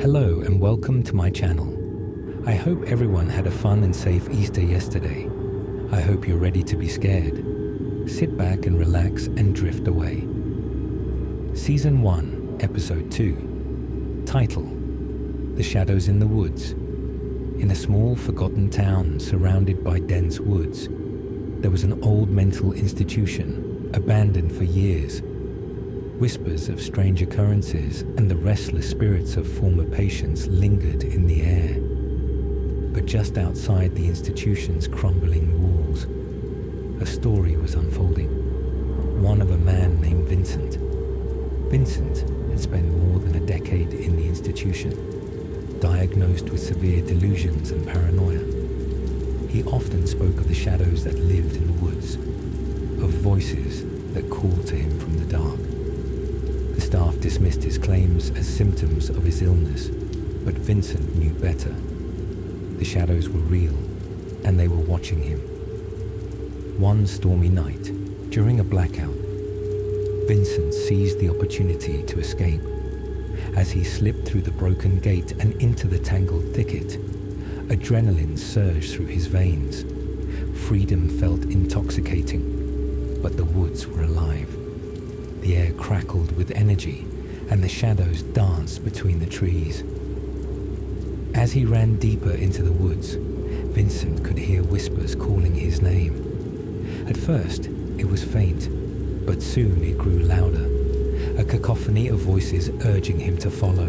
Hello and welcome to my channel. I hope everyone had a fun and safe Easter yesterday. I hope you're ready to be scared. Sit back and relax and drift away. Season 1, Episode 2. Title: The Shadows in the Woods. In a small forgotten town surrounded by dense woods, there was an old mental institution, abandoned for years. Whispers of strange occurrences and the restless spirits of former patients lingered in the air. But just outside the institution's crumbling walls, a story was unfolding. One of a man named Vincent. Vincent had spent more than a decade in the institution, diagnosed with severe delusions and paranoia. He often spoke of the shadows that lived in the woods, of voices that called to him from the dark. The staff dismissed his claims as symptoms of his illness, but Vincent knew better. The shadows were real, and they were watching him. One stormy night, during a blackout, Vincent seized the opportunity to escape. As he slipped through the broken gate and into the tangled thicket, adrenaline surged through his veins. Freedom felt intoxicating, but the woods were alive. The air crackled with energy, and the shadows danced between the trees. As he ran deeper into the woods, Vincent could hear whispers calling his name. At first, it was faint, but soon it grew louder, a cacophony of voices urging him to follow.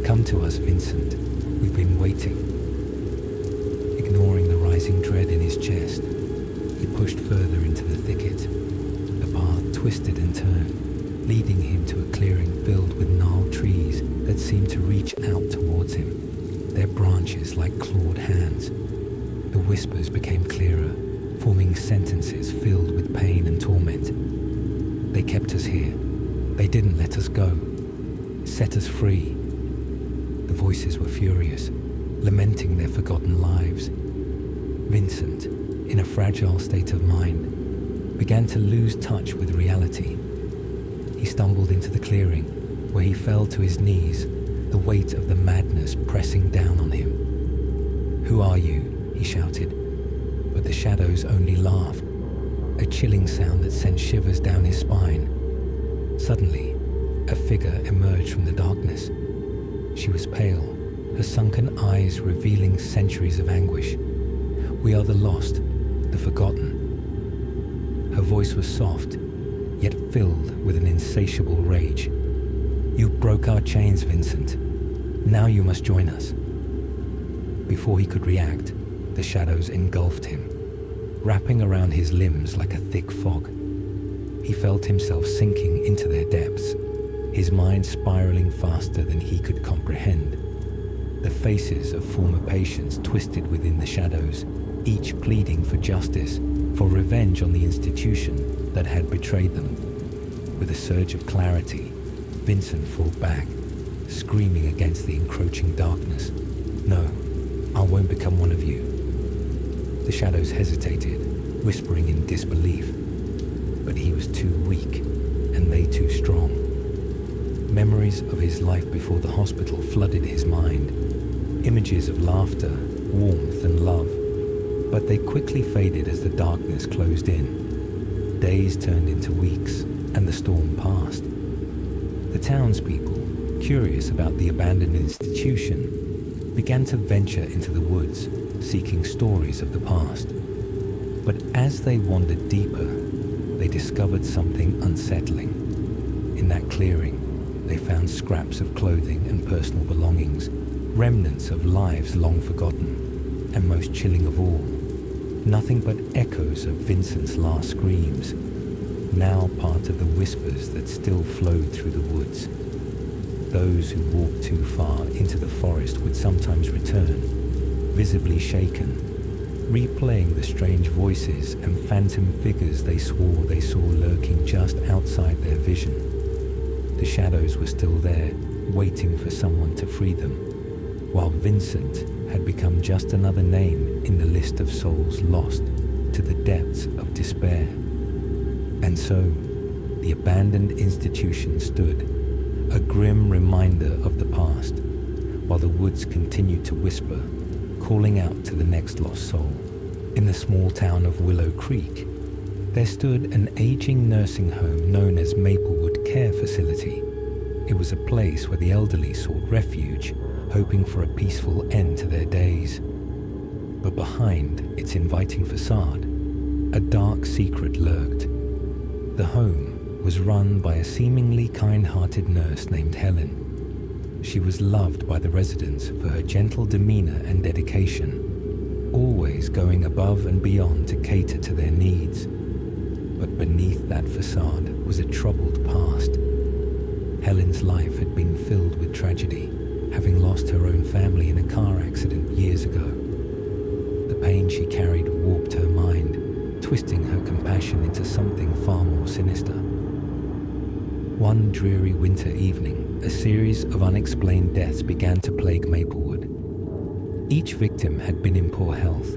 "Come to us, Vincent. We've been waiting." Ignoring the rising dread in his chest, he pushed further into the thicket. The path twisted and turned, leading him to a clearing filled with gnarled trees that seemed to reach out towards him, their branches like clawed hands. The whispers became clearer, forming sentences filled with pain and torment. "They kept us here. They didn't let us go. Set us free." The voices were furious, lamenting their forgotten lives. Vincent, in a fragile state of mind, began to lose touch with reality. He stumbled into the clearing, where he fell to his knees, the weight of the madness pressing down on him. "Who are you?" he shouted, but the shadows only laughed, a chilling sound that sent shivers down his spine. Suddenly, a figure emerged from the darkness. She was pale, her sunken eyes revealing centuries of anguish. "We are the lost, the forgotten." Her voice was soft, yet filled with an insatiable rage. "You broke our chains, Vincent. Now you must join us." Before he could react, the shadows engulfed him, wrapping around his limbs like a thick fog. He felt himself sinking into their depths, his mind spiraling faster than he could comprehend. The faces of former patients twisted within the shadows, each pleading for justice, for revenge on the institution that had betrayed them. With a surge of clarity, Vincent fought back, screaming against the encroaching darkness. "No, I won't become one of you." The shadows hesitated, whispering in disbelief, but he was too weak, and they too strong. Memories of his life before the hospital flooded his mind, images of laughter, warmth, and love. But they quickly faded as the darkness closed in. Days turned into weeks, and the storm passed. The townspeople, curious about the abandoned institution, began to venture into the woods, seeking stories of the past. But as they wandered deeper, they discovered something unsettling. In that clearing, they found scraps of clothing and personal belongings, remnants of lives long forgotten, and most chilling of all, nothing but echoes of Vincent's last screams, now part of the whispers that still flowed through the woods. Those who walked too far into the forest would sometimes return, visibly shaken, replaying the strange voices and phantom figures they swore they saw lurking just outside their vision. The shadows were still there, waiting for someone to free them, while Vincent had become just another name in the list of souls lost to the depths of despair. And so, the abandoned institution stood, a grim reminder of the past, while the woods continued to whisper, calling out to the next lost soul. In the small town of Willow Creek, there stood an aging nursing home known as Maplewood Care Facility. It was a place where the elderly sought refuge, hoping for a peaceful end to their days. But behind its inviting facade, a dark secret lurked. The home was run by a seemingly kind-hearted nurse named Helen. She was loved by the residents for her gentle demeanor and dedication, always going above and beyond to cater to their needs. But beneath that facade was a troubled past. Helen's life had been filled with tragedy, having lost her own family in a car accident years ago. The pain she carried warped her mind, twisting her compassion into something far more sinister. One dreary winter evening, a series of unexplained deaths began to plague Maplewood. Each victim had been in poor health,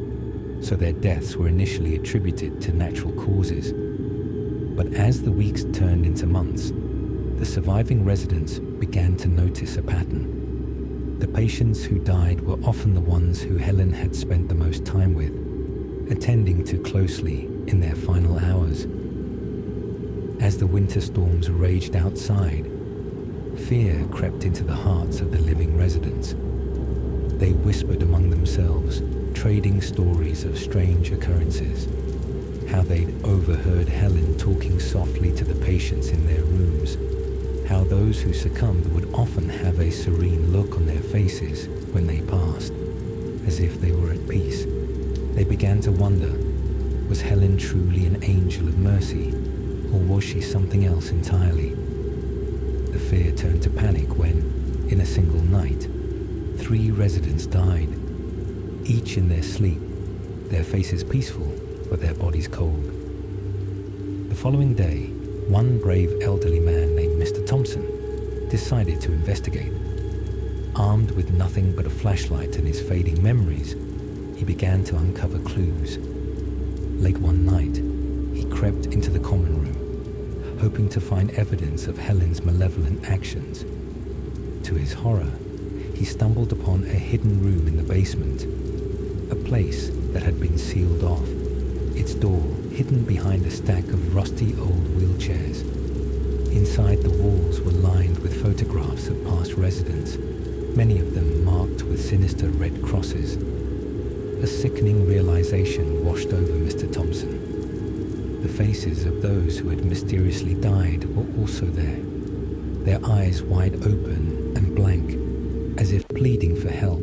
so their deaths were initially attributed to natural causes. But as the weeks turned into months, the surviving residents began to notice a pattern. The patients who died were often the ones who Helen had spent the most time with, attending to closely in their final hours. As the winter storms raged outside, fear crept into the hearts of the living residents. They whispered among themselves, trading stories of strange occurrences. How they'd overheard Helen talking softly to the patients in their rooms. How those who succumbed would often have a serene look on their faces when they passed, as if they were at peace. They began to wonder, was Helen truly an angel of mercy, or was she something else entirely? The fear turned to panic when, in a single night, 3 residents died, each in their sleep, their faces peaceful, but their bodies cold. The following day, one brave elderly man named Mr. Thompson decided to investigate. Armed with nothing but a flashlight and his fading memories, he began to uncover clues. Late one night, he crept into the common room, hoping to find evidence of Helen's malevolent actions. To his horror, he stumbled upon a hidden room in the basement, a place that had been sealed off, its door hidden behind a stack of rusty old wheelchairs. Inside, the walls were lined with photographs of past residents, many of them marked with sinister red crosses. A sickening realization washed over Mr. Thompson. The faces of those who had mysteriously died were also there, their eyes wide open and blank, as if pleading for help.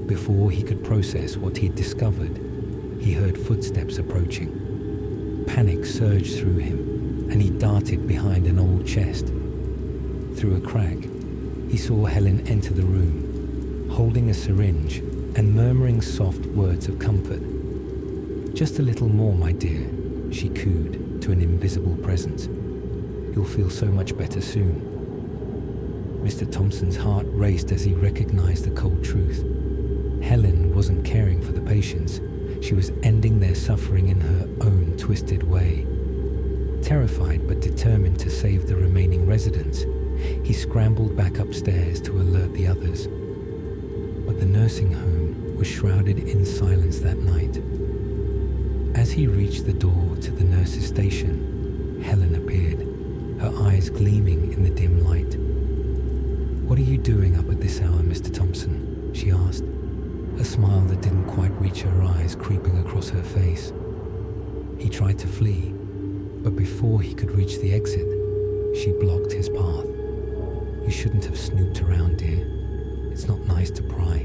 Before he could process what he'd discovered, he heard footsteps approaching. Panic surged through him, and he darted behind an old chest. Through a crack, he saw Helen enter the room, holding a syringe and murmuring soft words of comfort. "Just a little more, my dear," she cooed to an invisible presence. "You'll feel so much better soon." Mr. Thompson's heart raced as he recognized the cold truth. Helen wasn't caring for the patients. She was ending their suffering in her own twisted way. Terrified but determined to save the remaining residents, he scrambled back upstairs to alert the others. But the nursing home was shrouded in silence that night. As he reached the door to the nurse's station, Helen appeared, her eyes gleaming in the dim light. "What are you doing up at this hour, Mr. Thompson?" she asked, a smile that didn't quite reach her eyes creeping across her face. He tried to flee, but before he could reach the exit, she blocked his path. "You shouldn't have snooped around, dear. It's not nice to pry."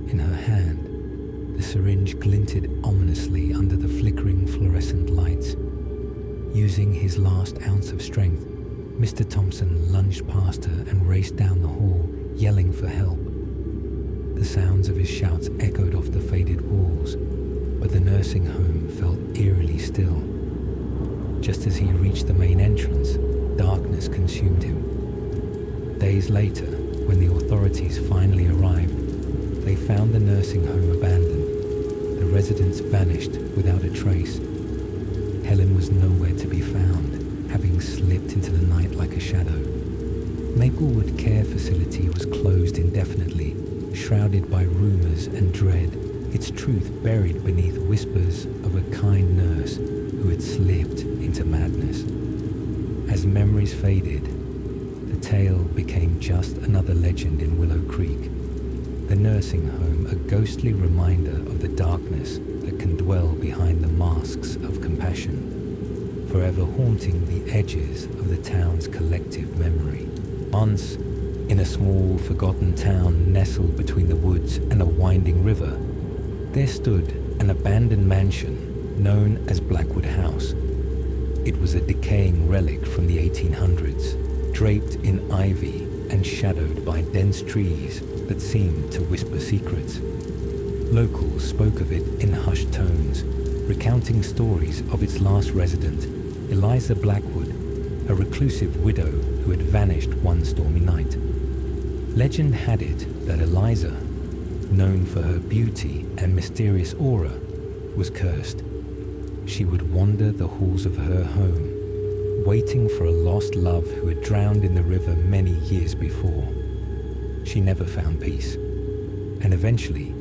In her hand, the syringe glinted ominously under the flickering fluorescent lights. Using his last ounce of strength, Mr. Thompson lunged past her and raced down the hall, yelling for help. The sounds of his shouts echoed off the faded walls, but the nursing home felt eerily still. Just as he reached the main entrance, darkness consumed him. Days later, when the authorities finally arrived, they found the nursing home abandoned. The residents vanished without a trace. Helen was nowhere to be found, having slipped into the night like a shadow. Maplewood Care Facility was closed indefinitely, shrouded by rumors and dread, its truth buried beneath whispers of a kind nurse who had slipped into madness. As memories faded, the tale became just another legend in Willow Creek, the nursing home a ghostly reminder of the darkness that can dwell behind the masks of compassion, forever haunting the edges of the town's collective memory. Once, in a small, forgotten town nestled between the woods and a winding river, there stood an abandoned mansion known as Blackwood House. It was a decaying relic from the 1800s, draped in ivy and shadowed by dense trees that seemed to whisper secrets. Locals spoke of it in hushed tones, recounting stories of its last resident, Eliza Blackwood, a reclusive widow who had vanished one stormy night. Legend had it that Eliza, known for her beauty and mysterious aura, was cursed. She would wander the halls of her home, waiting for a lost love who had drowned in the river many years before. She never found peace, and eventually,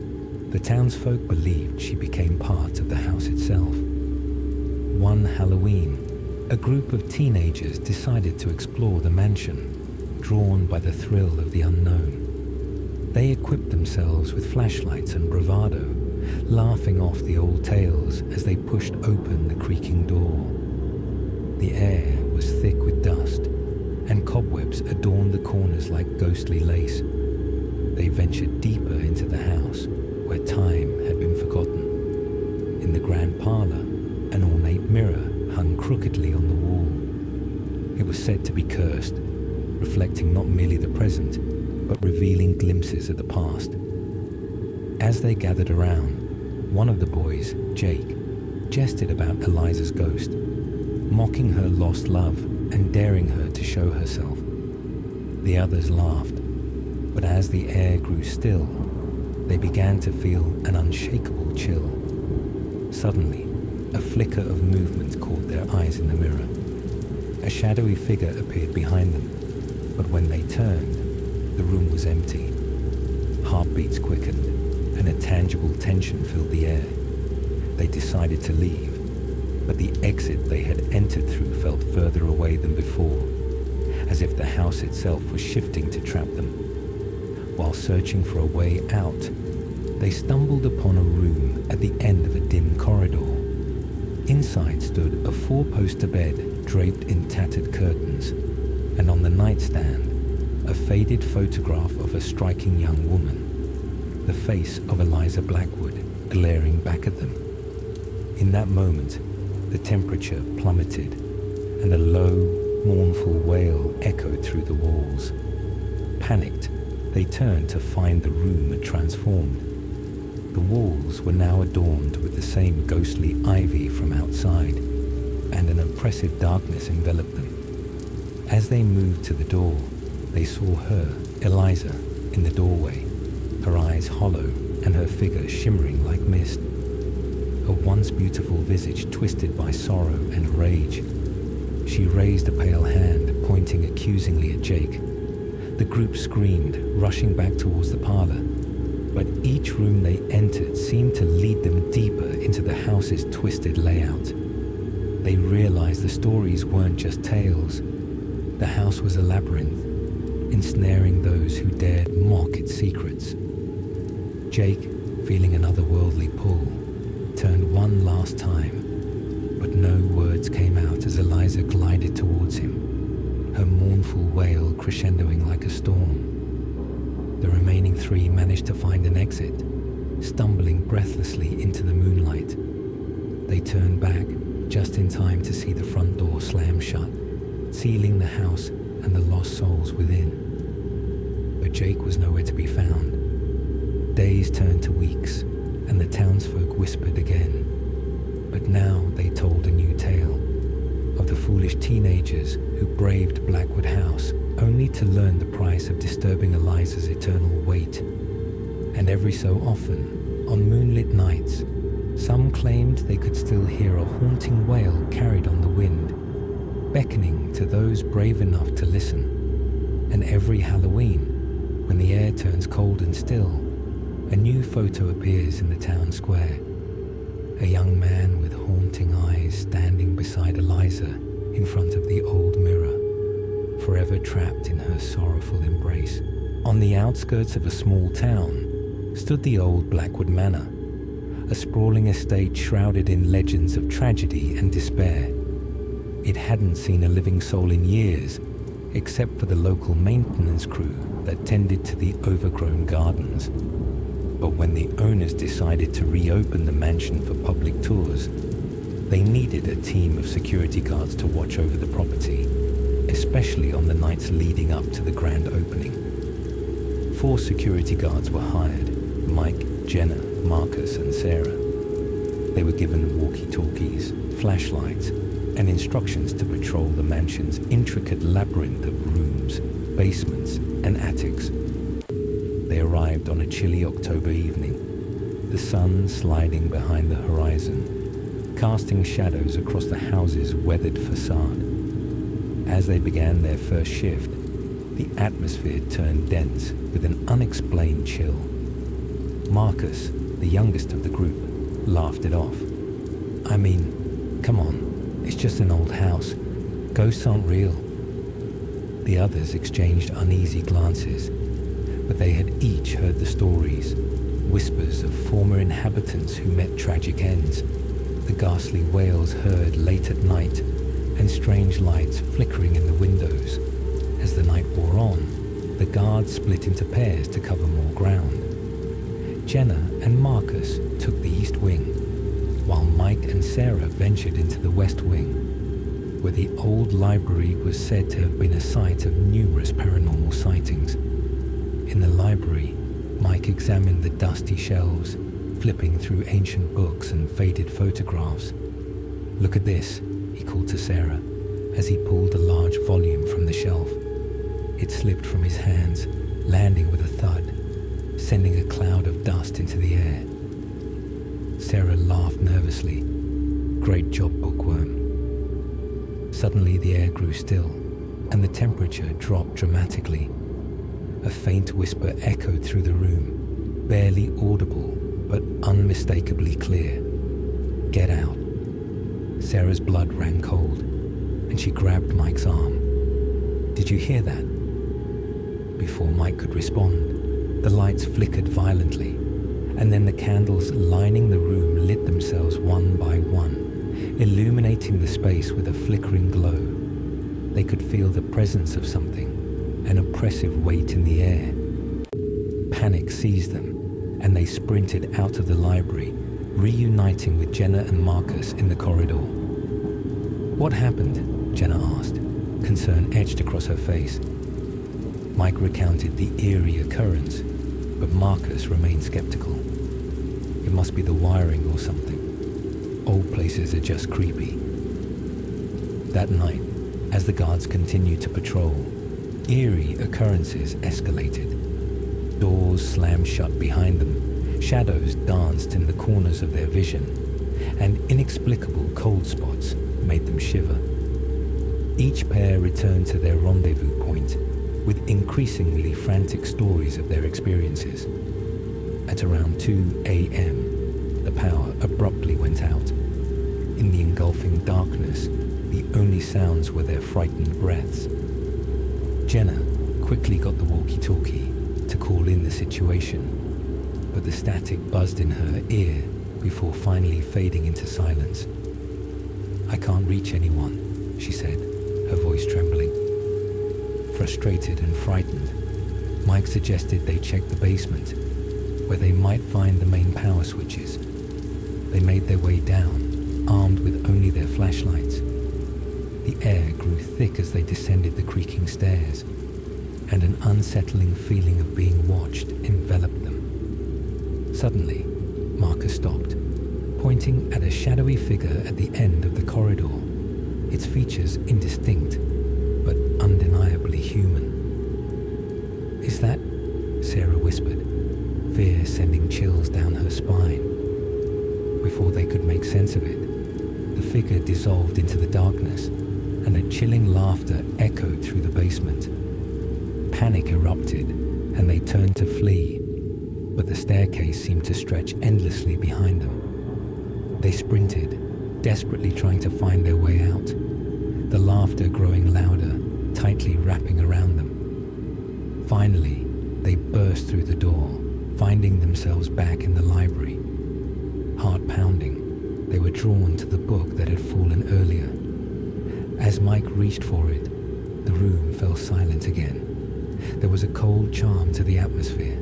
the townsfolk believed she became part of the house itself. One Halloween, a group of teenagers decided to explore the mansion, drawn by the thrill of the unknown. They equipped themselves with flashlights and bravado, laughing off the old tales as they pushed open the creaking door. The air was thick with dust, and cobwebs adorned the corners like ghostly lace. They ventured deeper into the house, where time had been forgotten. In the grand parlor, an ornate mirror hung crookedly on the wall. It was said to be cursed, reflecting not merely the present, but revealing glimpses of the past. As they gathered around, one of the boys, Jake, jested about Eliza's ghost, mocking her lost love and daring her to show herself. The others laughed, but as the air grew still, they began to feel an unshakable chill. Suddenly, a flicker of movement caught their eyes in the mirror. A shadowy figure appeared behind them, but when they turned, the room was empty. Heartbeats quickened, and a tangible tension filled the air. They decided to leave, but the exit they had entered through felt further away than before, as if the house itself was shifting to trap them. While searching for a way out, they stumbled upon a room at the end of a dim corridor. Inside stood a four-poster bed draped in tattered curtains, and on the nightstand, a faded photograph of a striking young woman, the face of Eliza Blackwood glaring back at them. In that moment, the temperature plummeted, and a low, mournful wail echoed through the walls. Panicked, they turned to find the room had transformed. The walls were now adorned with the same ghostly ivy from outside, and an oppressive darkness enveloped them. As they moved to the door, they saw her, Eliza, in the doorway, her eyes hollow and her figure shimmering like mist. A once beautiful visage twisted by sorrow and rage. She raised a pale hand, pointing accusingly at Jake. The group screamed, rushing back towards the parlor. But each room they entered seemed to lead them deeper into the house's twisted layout. They realized the stories weren't just tales. The house was a labyrinth, ensnaring those who dared mock its secrets. Jake, feeling an otherworldly pull, turned one last time, but no words came out as Eliza glided towards him, her mournful wail crescendoing like a storm. The remaining three managed to find an exit, stumbling breathlessly into the moonlight. They turned back just in time to see the front door slam shut, sealing the house and the lost souls within. But Jake was nowhere to be found. Days turned to weeks, and the townsfolk whispered again. But now they told a new tale of the foolish teenagers who braved Blackwood House only to learn the price of disturbing Eliza's eternal weight. And every so often, on moonlit nights, some claimed they could still hear a haunting wail carried on the wind, beckoning to those brave enough to listen. And every Halloween, when the air turns cold and still, a new photo appears in the town square. A young man with haunting eyes standing beside Eliza in front of the old mirror, forever trapped in her sorrowful embrace. On the outskirts of a small town stood the old Blackwood Manor, a sprawling estate shrouded in legends of tragedy and despair. It hadn't seen a living soul in years, except for the local maintenance crew that tended to the overgrown gardens. But when the owners decided to reopen the mansion for public tours, they needed a team of security guards to watch over the property, especially on the nights leading up to the grand opening. 4 security guards were hired: Mike, Jenna, Marcus, and Sarah. They were given walkie-talkies, flashlights, and instructions to patrol the mansion's intricate labyrinth of rooms, basements, and attics. They arrived on a chilly October evening, the sun sliding behind the horizon, casting shadows across the house's weathered facade. As they began their first shift, the atmosphere turned dense with an unexplained chill. Marcus, the youngest of the group, laughed it off. "I mean, come on, it's just an old house. Ghosts aren't real." The others exchanged uneasy glances, but they had each heard the stories, whispers of former inhabitants who met tragic ends, the ghastly wails heard late at night, and strange lights flickering in the windows. As the night wore on, the guards split into pairs to cover more ground. Jenna and Marcus took the east wing, while Mike and Sarah ventured into the west wing, where the old library was said to have been a site of numerous paranormal sightings. In the library, Mike examined the dusty shelves, flipping through ancient books and faded photographs. "Look at this," he called to Sarah, as he pulled a large volume from the shelf. It slipped from his hands, landing with a thud, sending a cloud of dust into the air. Sarah laughed nervously. "Great job, bookworm." Suddenly the air grew still, and the temperature dropped dramatically. A faint whisper echoed through the room, barely audible but unmistakably clear. "Get out." Sarah's blood ran cold, and she grabbed Mike's arm. "Did you hear that?" Before Mike could respond, the lights flickered violently, and then the candles lining the room lit themselves one by one, illuminating the space with a flickering glow. They could feel the presence of something, an oppressive weight in the air. Panic seized them, and they sprinted out of the library, reuniting with Jenna and Marcus in the corridor. "What happened?" Jenna asked, concern etched across her face. Mike recounted the eerie occurrence, but Marcus remained skeptical. "It must be the wiring or something. Old places are just creepy." That night, as the guards continued to patrol, eerie occurrences escalated. Doors slammed shut behind them, shadows danced in the corners of their vision, and inexplicable cold spots made them shiver. Each pair returned to their rendezvous point with increasingly frantic stories of their experiences. At around 2 a.m., the power abruptly went out. In the engulfing darkness, the only sounds were their frightened breaths. Jenna quickly got the walkie-talkie to call in the situation, but the static buzzed in her ear before finally fading into silence. "I can't reach anyone," she said, her voice trembling. Frustrated and frightened, Mike suggested they check the basement, where they might find the main power switches. They made their way down, armed with only their flashlights. The air grew thick as they descended the creaking stairs, and an unsettling feeling of being watched enveloped them. Suddenly, Marcus stopped, pointing at a shadowy figure at the end of the corridor, its features indistinct, but undeniably human. "Is that?" Sarah whispered, fear sending chills down her spine. Before they could make sense of it, the figure dissolved into the darkness, and a chilling laughter echoed through the basement. Panic erupted, and they turned to flee, but the staircase seemed to stretch endlessly behind them. They sprinted, desperately trying to find their way out, the laughter growing louder, tightly wrapping around them. Finally, they burst through the door, finding themselves back in the library. Heart pounding, they were drawn to the book that had fallen earlier. As Mike reached for it, the room fell silent again. There was a cold charm to the atmosphere,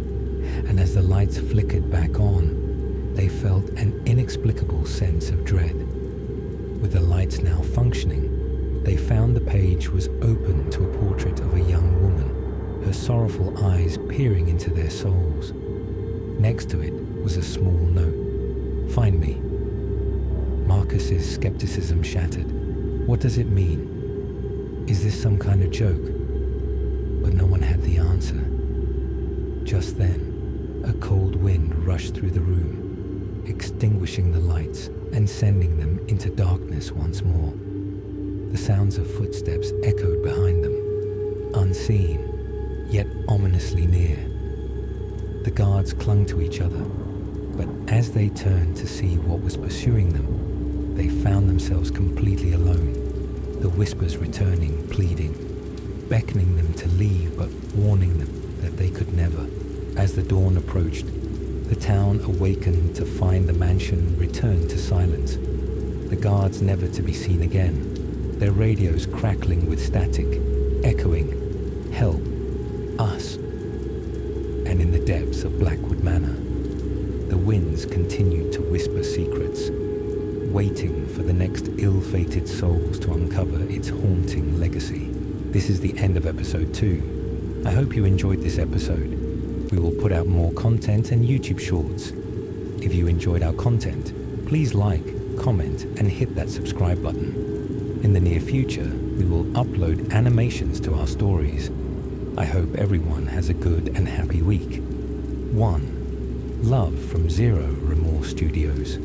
and as the lights flickered back on, they felt an inexplicable sense of dread. With the lights now functioning, they found the page was open to a portrait of a young woman, her sorrowful eyes peering into their souls. Next to it was a small note. "Find me." Marcus's skepticism shattered. What does it mean? Is this some kind of joke? But no one had the answer. Just then, a cold wind rushed through the room, extinguishing the lights and sending them into darkness once more. The sounds of footsteps echoed behind them, unseen, yet ominously near. The guards clung to each other, but as they turned to see what was pursuing them, they found themselves completely alone, the whispers returning, pleading, beckoning them to leave but warning them that they could never. As the dawn approached, the town awakened to find the mansion returned to silence, the guards never to be seen again, their radios crackling with static, echoing, "Help, us." And in the depths of Blackwood Manor, the winds continued to whisper secrets, waiting for the next ill-fated souls to uncover its haunting legacy. This is the end of episode 2. I hope you enjoyed this episode. We will put out more content and YouTube shorts. If you enjoyed our content, please like, comment, and hit that subscribe button. In the near future, we will upload animations to our stories. I hope everyone has a good and happy week. 1. Love from Zero Remorse Studios.